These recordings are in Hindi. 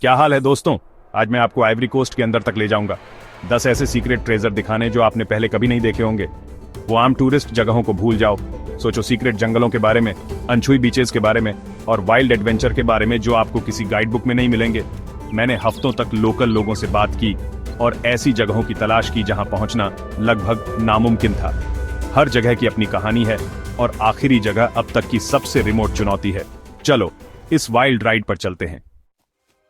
क्या हाल है दोस्तों। आज मैं आपको आइवरी कोस्ट के अंदर तक ले जाऊंगा। 10 ऐसे सीक्रेट ट्रेजर दिखाने जो आपने पहले कभी नहीं देखे होंगे। वो आम टूरिस्ट जगहों को भूल जाओ, सोचो सीक्रेट जंगलों के बारे में, अनछुई बीचेस के बारे में और वाइल्ड एडवेंचर के बारे में जो आपको किसी गाइड बुक में नहीं मिलेंगे। मैंने हफ्तों तक लोकल लोगों से बात की और ऐसी जगहों की तलाश की जहां पहुंचना लगभग नामुमकिन था। हर जगह की अपनी कहानी है और आखिरी जगह अब तक की सबसे रिमोट चुनौती है। चलो इस वाइल्ड राइड पर चलते हैं।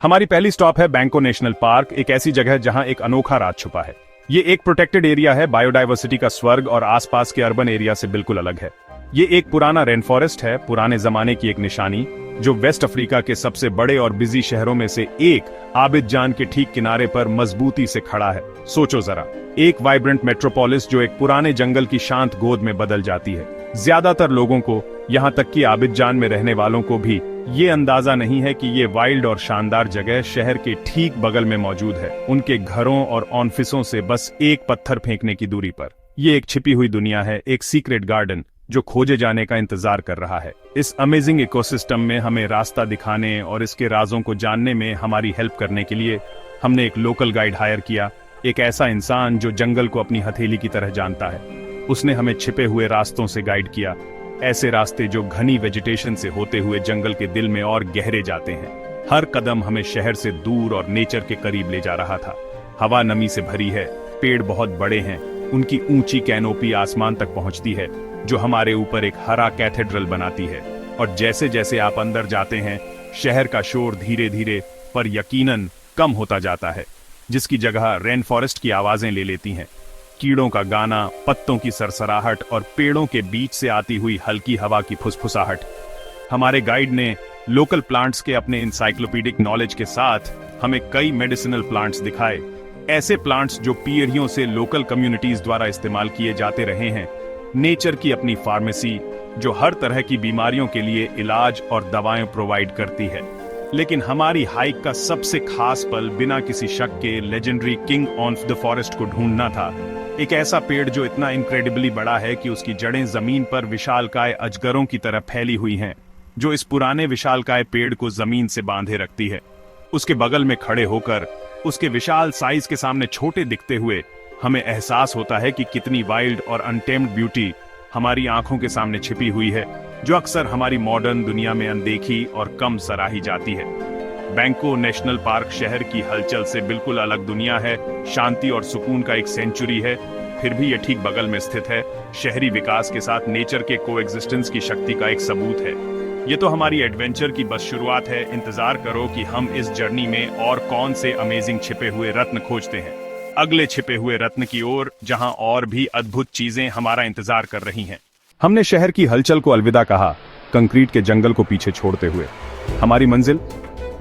हमारी पहली स्टॉप है बैंको नेशनल पार्क, एक ऐसी जगह जहां एक अनोखा राज छुपा है। ये एक प्रोटेक्टेड एरिया है, बायोडायवर्सिटी का स्वर्ग और आसपास के अर्बन एरिया से बिल्कुल अलग है। ये एक पुराना रेन फॉरेस्ट है, पुराने जमाने की एक निशानी जो वेस्ट अफ्रीका के सबसे बड़े और बिजी शहरों में से एक आबिदजान के ठीक किनारे पर मजबूती से खड़ा है। सोचो जरा, एक वाइब्रेंट मेट्रोपोलिस जो एक पुराने जंगल की शांत गोद में बदल जाती है। ज्यादातर लोगों को, यहां तक कि आबिदजान में रहने वालों को भी ये अंदाजा नहीं है कि ये वाइल्ड और शानदार जगह शहर के ठीक बगल में मौजूद है, उनके घरों और ऑफिसों से बस एक पत्थर फेंकने की दूरी पर। ये एक छिपी हुई दुनिया है, एक सीक्रेट गार्डन जो खोजे जाने का इंतजार कर रहा है। इस अमेजिंग इकोसिस्टम में हमें रास्ता दिखाने और इसके राजों को जानने में हमारी हेल्प करने के लिए हमने एक लोकल गाइड हायर किया, एक ऐसा इंसान जो जंगल को अपनी हथेली की तरह जानता है। उसने हमें छिपे हुए रास्तों से गाइड किया, ऐसे रास्ते जो घनी वेजिटेशन से होते हुए जंगल के दिल में और गहरे जाते हैं। हर कदम हमें शहर से दूर और नेचर के करीब ले जा रहा था। हवा नमी से भरी है, पेड़ बहुत बड़े हैं, उनकी ऊंची कैनोपी आसमान तक पहुंचती है जो हमारे ऊपर एक हरा कैथेड्रल बनाती है। और जैसे जैसे आप अंदर जाते हैं, शहर का शोर धीरे धीरे पर यकीनन कम होता जाता है, जिसकी जगह रेन फॉरेस्ट की आवाजें ले लेती हैं। कीड़ों का गाना, पत्तों की सरसराहट और पेड़ों के बीच से आती हुई हल्की हवा की फुसफुसाहट। हमारे गाइड ने लोकल प्लांट्स के अपने इंसाइक्लोपीडिक नॉलेज के साथ हमें कई मेडिसिनल प्लांट्स दिखाए, ऐसे प्लांट्स जो पीढ़ियों से लोकल कम्युनिटीज द्वारा इस्तेमाल किए जाते रहे हैं। नेचर की अपनी फार्मेसी जो हर तरह की बीमारियों के लिए इलाज और दवाएं प्रोवाइड करती है। लेकिन हमारी हाइक का सबसे खास पल बिना किसी शक के legendary king of the forest को ढूंढना था। एक ऐसा पेड़ जो इतना इनक्रेडिबली बड़ा है कि उसकी जड़ें जमीन पर विशालकाय अजगरों की तरह फैली हुई हैं, जो इस पुराने विशालकाय पेड़ को जमीन से बांधे रखती है। उसके बगल में खड़े होकर उसके विशाल साइज के सामने छोटे दिखते हुए हमें एहसास होता है कि कितनी वाइल्ड और अनटेम्ड ब्यूटी हमारी आंखों के सामने छिपी हुई है, जो अक्सर हमारी मॉडर्न दुनिया में अनदेखी और कम सराही जाती है। बैंको नेशनल पार्क शहर की हलचल से बिल्कुल अलग दुनिया है, शांति और सुकून का एक सेंचुरी है, फिर भी ये ठीक बगल में स्थित है। शहरी विकास के साथ नेचर के कोएग्जिस्टेंस की शक्ति का एक सबूत है। ये तो हमारी एडवेंचर की बस शुरुआत है। इंतजार करो कि हम इस जर्नी में और कौन से अमेजिंग छिपे हुए रत्न खोजते हैं, अगले छिपे हुए रत्न की ओर, जहां और भी अद्भुत चीजें हमारा इंतजार कर रही हैं। हमने शहर की हलचल को अलविदा कहा, कंक्रीट के जंगल को पीछे छोड़ते हुए। हमारी मंजिल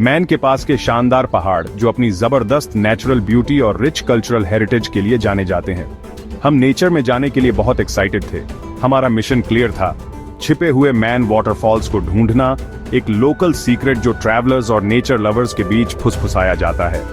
मैन के पास के शानदार पहाड़ जो अपनी जबरदस्त नेचुरल ब्यूटी और रिच कल्चरल हेरिटेज के लिए जाने जाते हैं। हम नेचर में जाने के लिए बहुत एक्साइटेड थे। हमारा मिशन क्लियर था, छिपे हुए मैन वाटरफॉल्स को ढूंढना, एक लोकल सीक्रेट जो ट्रैवलर्स और नेचर लवर्स के बीच फुसफुसाया जाता है।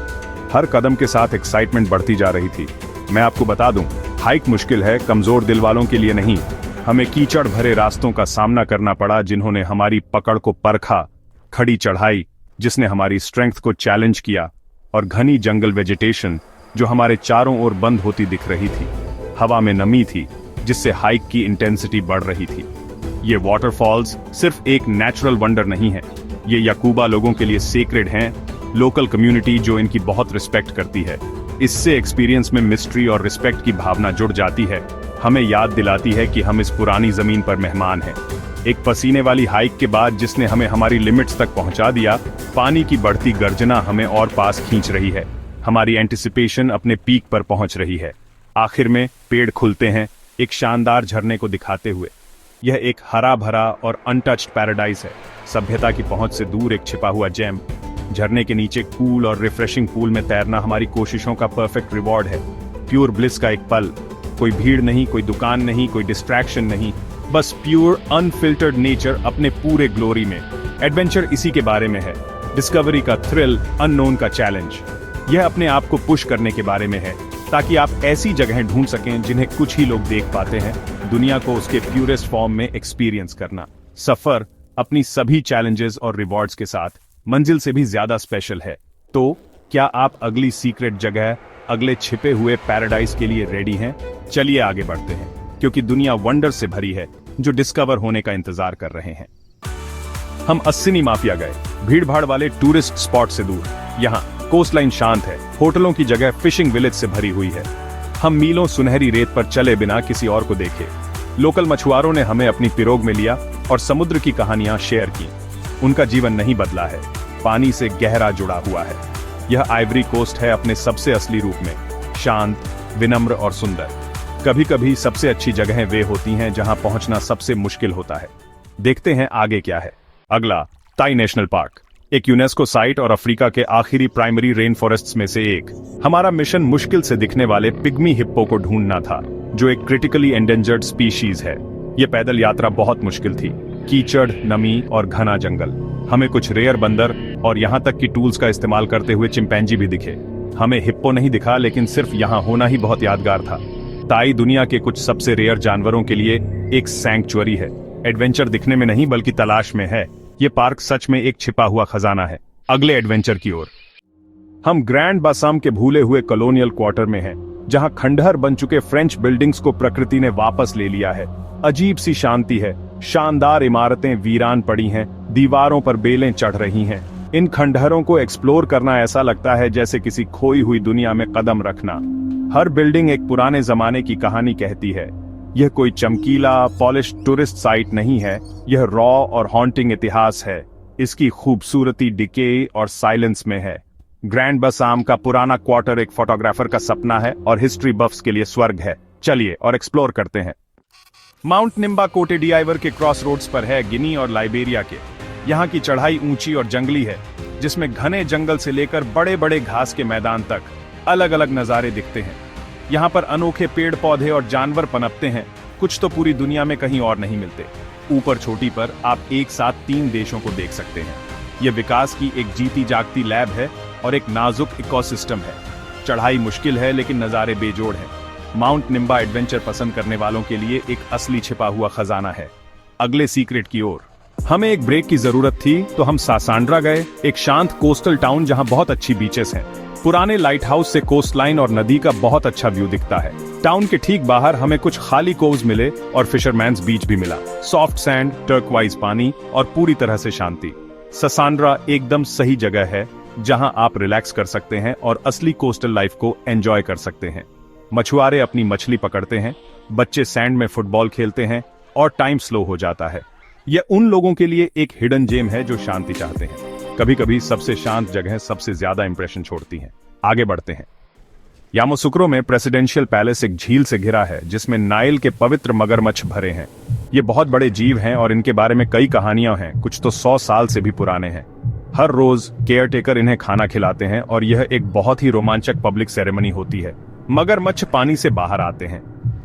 हर कदम के साथ एक्साइटमेंट बढ़ती जा रही थी। मैं आपको बता दूं, हाइक मुश्किल है, कमजोर दिल वालों के लिए नहीं। हमें कीचड़ भरे रास्तों का सामना करना पड़ा जिन्होंने हमारी पकड़ को परखा, खड़ी चढ़ाई जिसने हमारी स्ट्रेंथ को चैलेंज किया, और घनी जंगल वेजिटेशन जो हमारे चारों ओर बंद होती दिख रही थी। हवा में नमी थी जिससे हाइक की इंटेंसिटी बढ़ रही थी। ये वाटरफॉल्स सिर्फ एक नेचुरल वंडर नहीं है, ये याकूबा लोगों के लिए सेक्रेड हैं, लोकल कम्युनिटी जो इनकी बहुत रिस्पेक्ट करती है। इससे एक्सपीरियंस में मिस्ट्री और रिस्पेक्ट की भावना जुड़ जाती है, हमें याद दिलाती है कि हम इस पुरानी जमीन पर मेहमान हैं। एक पसीने वाली हाइक के बाद जिसने हमें हमारी लिमिट्स तक पहुंचा दिया, पानी की बढ़ती गर्जना हमें और पास खींच रही है। हमारी एंटिसिपेशन अपने पीक पर पहुंच रही है। आखिर में पेड़ खुलते हैं, एक शानदार झरने को दिखाते हुए। यह एक हरा भरा और अनटच्ड पैराडाइज है, सभ्यता की पहुंच से दूर एक छिपा हुआ जेम। झरने के नीचे कूल और रिफ्रेशिंग पूल में तैरना हमारी कोशिशों का परफेक्ट रिवॉर्ड है। प्योर ब्लिस का एक पल, कोई भीड़ नहीं, कोई दुकान नहीं, कोई डिस्ट्रैक्शन नहीं, बस प्योर अनफिल्टर्ड नेचर अपने पूरे ग्लोरी में। एडवेंचर इसी के बारे में है, डिस्कवरी का थ्रिल, अननोन का चैलेंज। यह अपने आप को पुश करने के बारे में है, ताकि आप ऐसी जगहें ढूंढ सकें जिन्हें कुछ ही लोग देख पाते हैं, दुनिया को उसके प्यूरेस्ट फॉर्म में एक्सपीरियंस करना। सफर अपनी सभी चैलेंजेस और रिवॉर्ड्स के साथ मंजिल से भी ज्यादा स्पेशल है। तो क्या आप अगली सीक्रेट जगह, अगले छिपे हुए पैराडाइज के लिए रेडी हैं? चलिए आगे बढ़ते हैं, क्योंकि दुनिया वंडर से भरी है जो डिस्कवर होने का इंतजार कर रहे हैं। हम अस्सिनी माफिया गए, भीड़भाड़ वाले टूरिस्ट स्पॉट से दूर। यहाँ कोस्टलाइन शांत है, होटलों की जगह फिशिंग विलेज से भरी हुई है। हम मीलों सुनहरी रेत पर चले बिना किसी और को देखे। लोकल मछुआरों ने हमें अपनी पिरोग में लिया और समुद्र की कहानियां शेयर की। उनका जीवन नहीं बदला है, पानी से गहरा जुड़ा हुआ है। यह आइवरी कोस्ट है अपने सबसे असली रूप में, शांत, विनम्र और सुंदर। कभी कभी सबसे अच्छी जगहें वे होती हैं जहां पहुंचना सबसे मुश्किल होता है। देखते हैं आगे क्या है। अगला, ताई नेशनल पार्क, एक यूनेस्को साइट और अफ्रीका के आखिरी प्राइमरी रेन फॉरेस्ट्स में से एक। हमारा मिशन मुश्किल से दिखने वाले पिग्मी हिप्पो को ढूंढना था, जो एक क्रिटिकली एंडेंजर्ड स्पीशीज है। यह पैदल यात्रा बहुत मुश्किल थी, कीचड़, नमी और घना जंगल। हमें कुछ रेयर बंदर और यहाँ तक कि टूल्स का इस्तेमाल करते हुए चिंपैंजी भी दिखे। हमें हिप्पो नहीं दिखा, लेकिन सिर्फ यहाँ होना ही बहुत यादगार था। ताई दुनिया के कुछ सबसे रेयर जानवरों के लिए एक सैंक्चुअरी है। एडवेंचर दिखने में नहीं बल्कि तलाश में है। ये पार्क सच में एक छिपा हुआ खजाना है। अगले एडवेंचर की ओर। हम ग्रैंड बासाम के भूले हुए कॉलोनियल क्वार्टर में हैं, जहां खंडहर बन चुके फ्रेंच बिल्डिंग्स को प्रकृति ने वापस ले लिया है। अजीब सी शांति है, शानदार इमारतें वीरान पड़ी हैं, दीवारों पर बेलें चढ़ रही हैं। इन खंडहरों को एक्सप्लोर करना ऐसा लगता है जैसे किसी खोई हुई दुनिया में कदम रखना। हर बिल्डिंग एक पुराने जमाने की कहानी कहती है। यह कोई चमकीला पॉलिश टूरिस्ट साइट नहीं है, यह रॉ और हॉन्टिंग इतिहास है। इसकी खूबसूरती डिके और साइलेंस में है। ग्रैंड बासाम का पुराना क्वार्टर एक फोटोग्राफर का सपना है और हिस्ट्री बफ्स के लिए स्वर्ग है। चलिए और एक्सप्लोर करते हैं। माउंट निम्बा कोटे डी आइवर के क्रॉस रोड्स पर है, गिनी और लाइबेरिया के। यहाँ की चढ़ाई ऊंची और जंगली है, जिसमें घने जंगल से लेकर बड़े बड़े घास के मैदान तक अलग अलग नजारे दिखते हैं। यहाँ पर अनोखे पेड़ पौधे और जानवर पनपते हैं, कुछ तो पूरी दुनिया में कहीं और नहीं मिलते। ऊपर चोटी पर आप एक साथ 3 देशों को देख सकते हैं। यह विकास की एक जीती जागती लैब है और एक नाजुक इकोसिस्टम है। चढ़ाई मुश्किल है लेकिन नजारे बेजोड़ हैं। माउंट निम्बा एडवेंचर पसंद करने वालों के लिए एक असली छिपा हुआ खजाना है। अगले सीक्रेट की ओर। हमें एक ब्रेक की जरूरत थी तो हम सासांड्रा गए, एक शांत कोस्टल टाउन जहां बहुत अच्छी बीचेस हैं। पुराने लाइट हाउस से कोस्ट लाइन और नदी का बहुत अच्छा व्यू दिखता है। टाउन के ठीक बाहर हमें कुछ खाली कोव्स मिले और फिशरमैन्स बीच भी मिला। सॉफ्ट सैंड, टर्कवाइज पानी और पूरी तरह से शांति। सासांड्रा एकदम सही जगह है जहां आप रिलैक्स कर सकते हैं और असली कोस्टल लाइफ को एंजॉय कर सकते हैं। मछुआरे अपनी मछली पकड़ते हैं, बच्चे सैंड में फुटबॉल खेलते हैं और टाइम स्लो हो जाता है। यह उन लोगों के लिए एक हिडन जेम है जो शांति चाहते हैं। कभी कभी सबसे शांत जगह सबसे ज्यादा इंप्रेशन छोड़ती हैं। आगे बढ़ते हैं। यामोसुक्रो में प्रेसिडेंशियल पैलेस एक झील से घिरा है, जिसमें नाइल के पवित्र मगरमच्छ भरे हैं। ये बहुत बड़े जीव हैं और इनके बारे में कई कहानियां हैं, कुछ तो 100 साल से भी पुराने हैं। हर रोज केयरटेकर इन्हें खाना खिलाते हैं और यह एक बहुत ही रोमांचक पब्लिक सेरेमनी होती है। मगरमच्छ पानी से बाहर आते हैं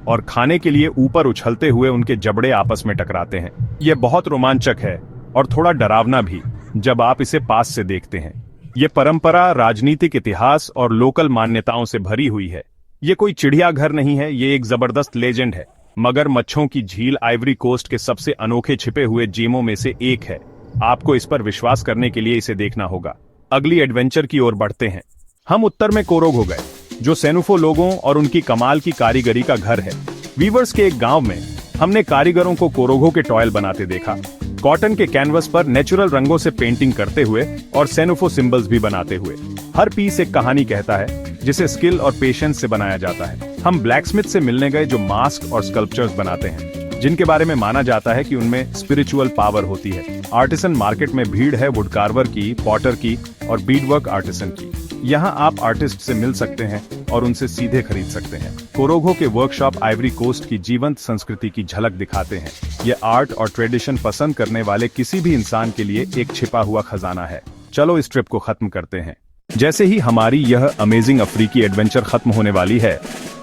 और खाने के लिए ऊपर उछलते हुए उनके जबड़े आपस में टकराते हैं। यह बहुत रोमांचक है और थोड़ा डरावना भी जब आप इसे पास से देखते हैं। यह परंपरा, राजनीतिक इतिहास और लोकल मान्यताओं से भरी हुई है। यह कोई चिड़ियाघर नहीं है, ये एक जबरदस्त लेजेंड है। मगरमच्छों की झील आइवरी कोस्ट के सबसे अनोखे छिपे हुए जेमों में से एक है। आपको इस पर विश्वास करने के लिए इसे देखना होगा। अगली एडवेंचर की ओर बढ़ते हैं। हम उत्तर में कोरोग हो गए, जो सेनुफो लोगों और उनकी कमाल की कारीगरी का घर है। वीवर्स के एक गांव में हमने कारीगरों को कोरोगो के टॉयल बनाते देखा, कॉटन के कैनवस पर नेचुरल रंगों से पेंटिंग करते हुए और सेनुफो सिंबल्स भी बनाते हुए। हर पीस एक कहानी कहता है, जिसे स्किल और पेशेंस से बनाया जाता है। हम ब्लैकस्मिथ से मिलने गए, जो मास्क और स्कल्पचर्स बनाते हैं, जिनके बारे में माना जाता है कि उनमें स्पिरिचुअल पावर होती है। आर्टिसन मार्केट में भीड़ है वुडकार्वर की, पॉटर की और बीडवर्क आर्टिसन की। यहाँ आप आर्टिस्ट से मिल सकते हैं और उनसे सीधे खरीद सकते हैं। कोरोगो के वर्कशॉप आइवरी कोस्ट की जीवंत संस्कृति की झलक दिखाते हैं। ये आर्ट और ट्रेडिशन पसंद करने वाले किसी भी इंसान के लिए एक छिपा हुआ खजाना है। चलो इस ट्रिप को खत्म करते हैं। जैसे ही हमारी यह अमेजिंग अफ्रीकी एडवेंचर खत्म होने वाली है,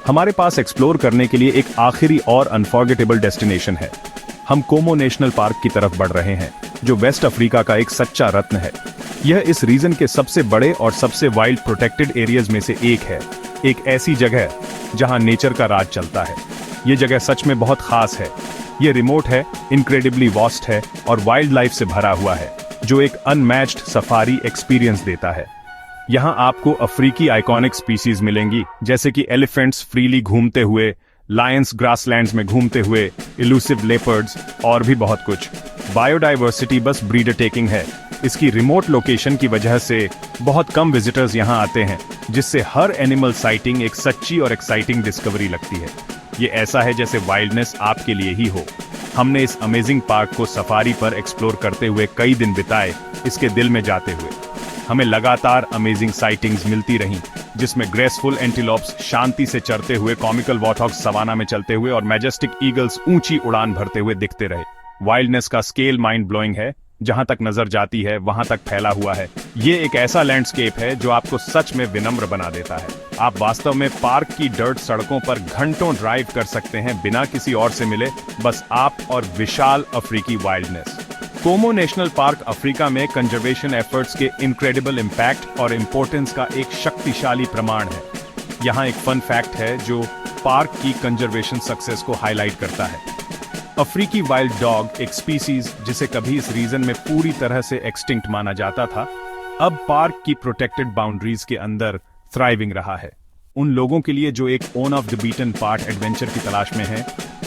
हमारे पास एक्सप्लोर करने के लिए एक आखिरी और अनफॉरगेटेबल डेस्टिनेशन है। हम कोमो नेशनल पार्क की तरफ बढ़ रहे हैं, जो वेस्ट अफ्रीका का एक सच्चा रत्न है। यह इस रीजन के सबसे बड़े और सबसे वाइल्ड प्रोटेक्टेड एरियाज में से एक है। एक ऐसी जगह जहां नेचर का राज चलता है। यह जगह सच में बहुत खास है। यह रिमोट है, इनक्रेडिबली वास्ट है और वाइल्ड लाइफ से भरा हुआ है, जो एक अनमैच्ड सफारी एक्सपीरियंस देता है। यहाँ आपको अफ्रीकी आइकॉनिक स्पीसीज मिलेंगी, जैसे कि एलिफेंट्स फ्रीली घूमते हुए, लायंस ग्रासलैंड्स में घूमते हुए, इलूसिव लेपर्ड्स और भी बहुत कुछ। बायोडाइवर्सिटी बस ब्रीडर टेकिंग है। इसकी रिमोट लोकेशन की वजह से बहुत कम विजिटर्स यहाँ आते हैं, जिससे हर एनिमल साइटिंग एक सच्ची और एक्साइटिंग डिस्कवरी लगती है। ये ऐसा है जैसे वाइल्डनेस आपके लिए ही हो। हमने इस अमेजिंग पार्क को सफारी पर एक्सप्लोर करते हुए कई दिन बिताए, इसके दिल में जाते हुए। हमें लगातार अमेजिंग साइटिंग्स मिलती रहीं, जिसमें ग्रेसफुल एंटीलोप्स शांति से चरते हुए, कॉमिकल वॉरहॉग्स सवाना में चलते हुए और मैजेस्टिक ईगल्स ऊंची उड़ान भरते हुए दिखते रहे। वाइल्डनेस का स्केल माइंड ब्लोइंग है। जहां तक नजर जाती है वहां तक फैला हुआ है। ये एक ऐसा लैंडस्केप है जो आपको सच में विनम्र बना देता है। आप वास्तव में पार्क की डर्ट सड़कों पर घंटों ड्राइव कर सकते हैं बिना किसी और से मिले, बस आप और विशाल अफ्रीकी वाइल्डनेस। कोमो नेशनल पार्क अफ्रीका में कंजर्वेशन एफर्ट्स के इनक्रेडिबल इम्पैक्ट और इम्पोर्टेंस का एक शक्तिशाली प्रमाण है। यहाँ एक फन फैक्ट है जो पार्क की कंजर्वेशन सक्सेस को हाईलाइट करता है। अफ्रीकी वाइल्ड डॉग, एक स्पीसीज जिसे कभी इस रीजन में पूरी तरह से एक्सटिंक्ट माना जाता था, अब पार्क की प्रोटेक्टेड बाउंड्रीज के अंदर थ्राइविंग रहा है। उन लोगों के लिए जो एक on off the beaten path adventure की तलाश में है,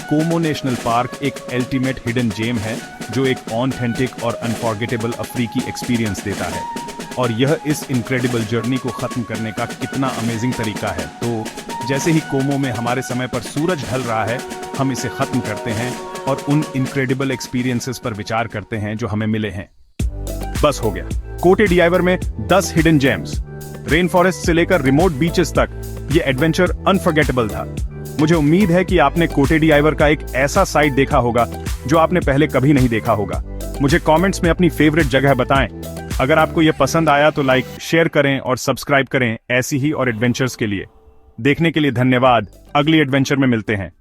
कोमो नेशनल पार्क एक अल्टीमेट हिडन जेम है जो एक ऑथेंटिक और अनफॉरगेटेबल अफ्रीकी एक्सपीरियंस देता है। और यह इस इनक्रेडिबल जर्नी को खत्म करने का कितना अमेजिंग तरीका है। तो जैसे ही कोमो में हमारे समय पर सूरज ढल रहा है, हम इसे खत्म करते हैं और उन इनक्रेडिबल एक्सपीरियंसेस पर विचार करते हैं जो हमें मिले हैं। बस हो गया। कोटे डिआइवर में 10 हिडन जेम्स, रेन फॉरेस्ट से लेकर रिमोट बीचेस तक, ये एडवेंचर अनफॉरगेटेबल था। मुझे उम्मीद है कि आपने कोटे डिआइवर का एक ऐसा साइट देखा होगा जो आपने पहले कभी नहीं देखा होगा। मुझे कमेंट्स में अपनी फेवरेट जगह बताएं। अगर आपको यह पसंद आया तो लाइक, शेयर करें और सब्सक्राइब करें ऐसी ही और एडवेंचर्स के लिए। देखने के लिए धन्यवाद। अगली एडवेंचर में मिलते हैं।